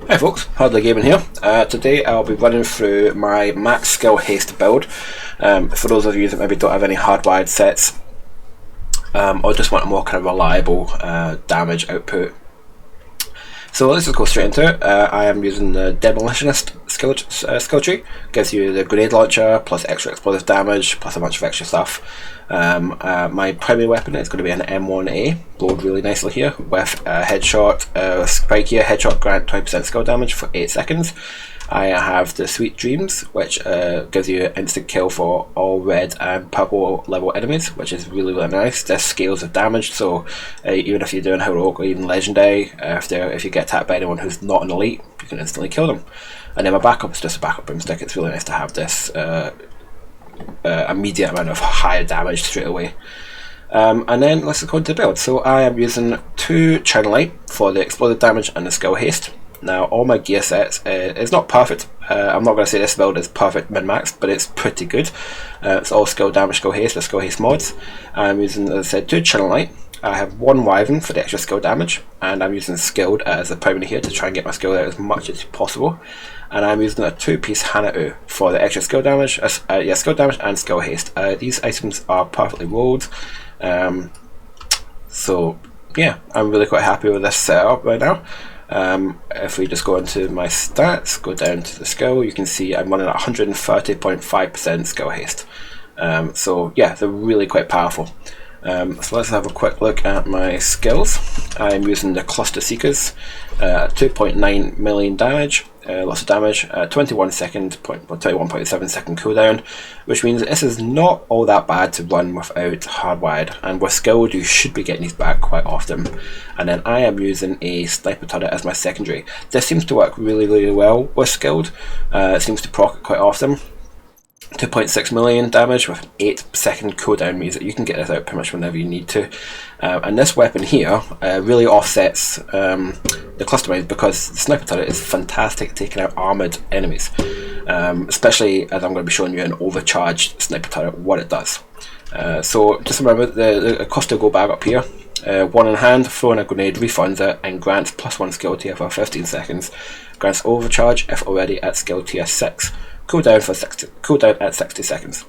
Hi folks, Hardly Gaming here. Today I'll be running through my max skill haste build. For those of you that maybe don't have any hardwired sets, or just want a more kind of reliable damage output. So let's just go straight into it. I am using the Demolitionist skill tree. Gives you the grenade launcher, plus extra explosive damage, plus a bunch of extra stuff. My primary weapon is going to be an M1A, load really nicely here, with a headshot, spike here, headshot grant 20% skill damage for 8 seconds. I have the Sweet Dreams, which gives you an instant kill for all red and purple level enemies, which is really nice. This scales of damage, so even if you're doing heroic or even legendary, if you get attacked by anyone who's not an elite, you can instantly kill them. And then my backup is just a backup broomstick. It's really nice to have this immediate amount of higher damage straight away. And then let's go into the build. So I am using 2 China Light for the explosive damage and the skill haste. Now all my gear sets, it's not perfect. I'm not going to say this build is perfect min-max, but it's pretty good. It's all skill damage, skill haste with skill haste mods. I'm using, as I said, 2 China Light. I have 1 Wyvern for the extra skill damage, and I'm using Skilled as a primary here to try and get my skill out as much as possible. And I'm using a 2-piece Hanatu for the extra skill damage, skill damage and skill haste. These items are perfectly rolled, so yeah, I'm really quite happy with this setup right now. If we just go into my stats, go down to the skill, you can see I'm running at 130.5% skill haste. So yeah, they're really quite powerful. So let's have a quick look at my skills. I'm using the Cluster Seekers, 2.9 million damage, lots of damage, 21.7 second cooldown, which means this is not all that bad to run without hardwired, and with skilled you should be getting these back quite often. And then I am using a sniper turret as my secondary. This seems to work really well with skilled. It seems to proc it quite often. 2.6 million damage with an 8-second cooldown means that you can get this out pretty much whenever you need to. And this weapon here really offsets the cluster mines, because the sniper turret is fantastic at taking out armoured enemies. Especially as I'm going to be showing you an overcharged sniper turret, what it does. So just remember the cost to go back up here. 1 in hand, throwing a grenade refunds it and grants +1 skill tier for 15 seconds. Grants overcharge if already at skill tier 6. Cooldown at 60 seconds.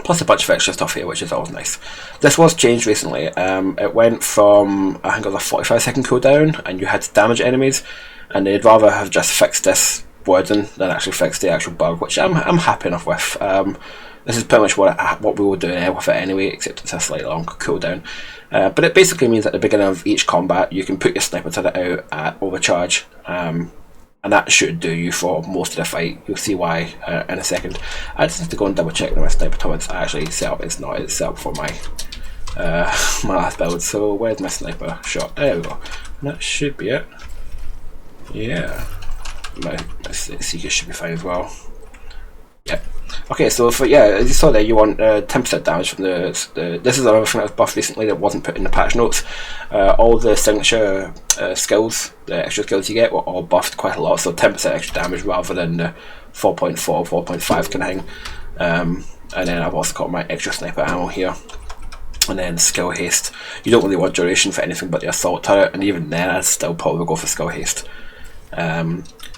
Plus a bunch of extra stuff here, which is always nice. This was changed recently. It went from, I think it was a 45-second cooldown, and you had to damage enemies, and they'd rather have just fixed this wording than actually fix the actual bug, which I'm happy enough with. This is pretty much what we were doing with it anyway, except it's a slightly longer cooldown. But it basically means at the beginning of each combat, you can put your sniper turret out at overcharge, and that should do you for most of the fight. You'll see why in a second. I just have to go and double check that my sniper turret's actually set up. It's not. It's set up for my my last build. So where's my sniper shot? There we go. And that should be it. Yeah, my seeker should be fine as well. Yeah. Okay, so for as you saw there, you want 10% damage from the. This is another thing that was buffed recently that wasn't put in the patch notes. All the signature skills, the extra skills you get, were all buffed quite a lot. So 10% extra damage rather than the 4.4, 4.5 kind of thing. And then I've also got my extra sniper ammo here. And then skill haste. You don't really want duration for anything but the assault turret, and even then I'd still probably go for skill haste.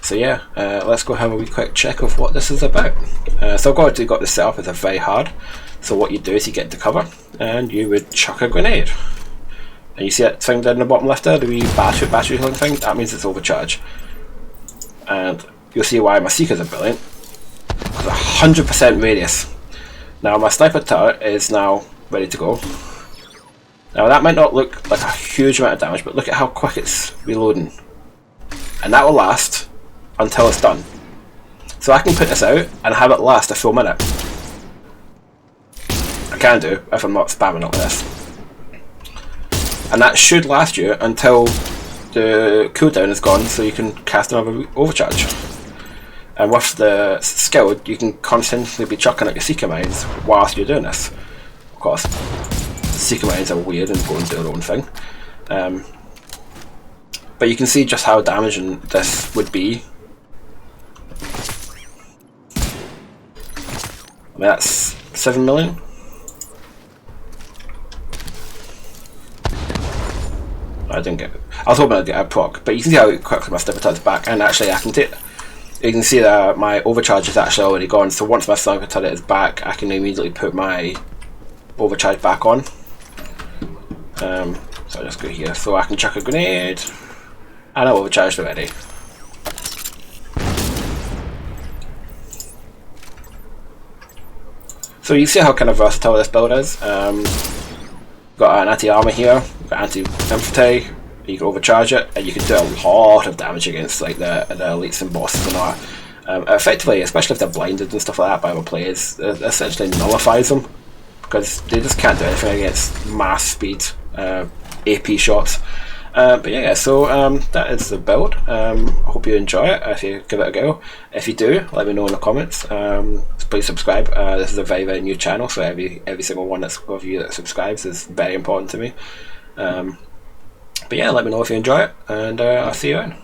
So yeah, let's go have a wee quick check of what this is about. So I've got this set up as a very hard. So what you do is you get into cover and you would chuck a grenade. And you see that thing down in the bottom left there, the wee battery healing thing? That means it's overcharged. And you'll see why my seekers are brilliant. Because 100% radius. Now my sniper turret is now ready to go. Now that might not look like a huge amount of damage, but look at how quick it's reloading. And that will last until it's done. So I can put this out and have it last a full minute. I can do if I'm not spamming up this. And that should last you until the cooldown is gone, so you can cast another overcharge. And with the skill, you can constantly be chucking at your seeker mines whilst you're doing this. Of course, seeker mines are weird and go and do their own thing. But you can see just how damaging this would be. I mean, that's 7 million. I didn't get it. I was hoping I'd get a proc, but you can see how quickly my sniper turret's back, and actually I can take. You can see that my overcharge is actually already gone, so once my sniper turret is back, I can immediately put my overcharge back on. So I'll just go here, so I can chuck a grenade, and I'm overcharged already. So you see how kind of versatile this build is. Got an anti-armor here, got anti-infantry. You can overcharge it, and you can do a lot of damage against like the elites and bosses and all that. Effectively, especially if they're blinded and stuff like that by other players, it essentially nullifies them because they just can't do anything against mass speed AP shots. But yeah, so that is the build. I hope you enjoy it. If you give it a go, if you do, let me know in the comments. Please subscribe. This is a very, very new channel, so every single one of you that subscribes is very important to me. But yeah, let me know if you enjoy it, and I'll see you around.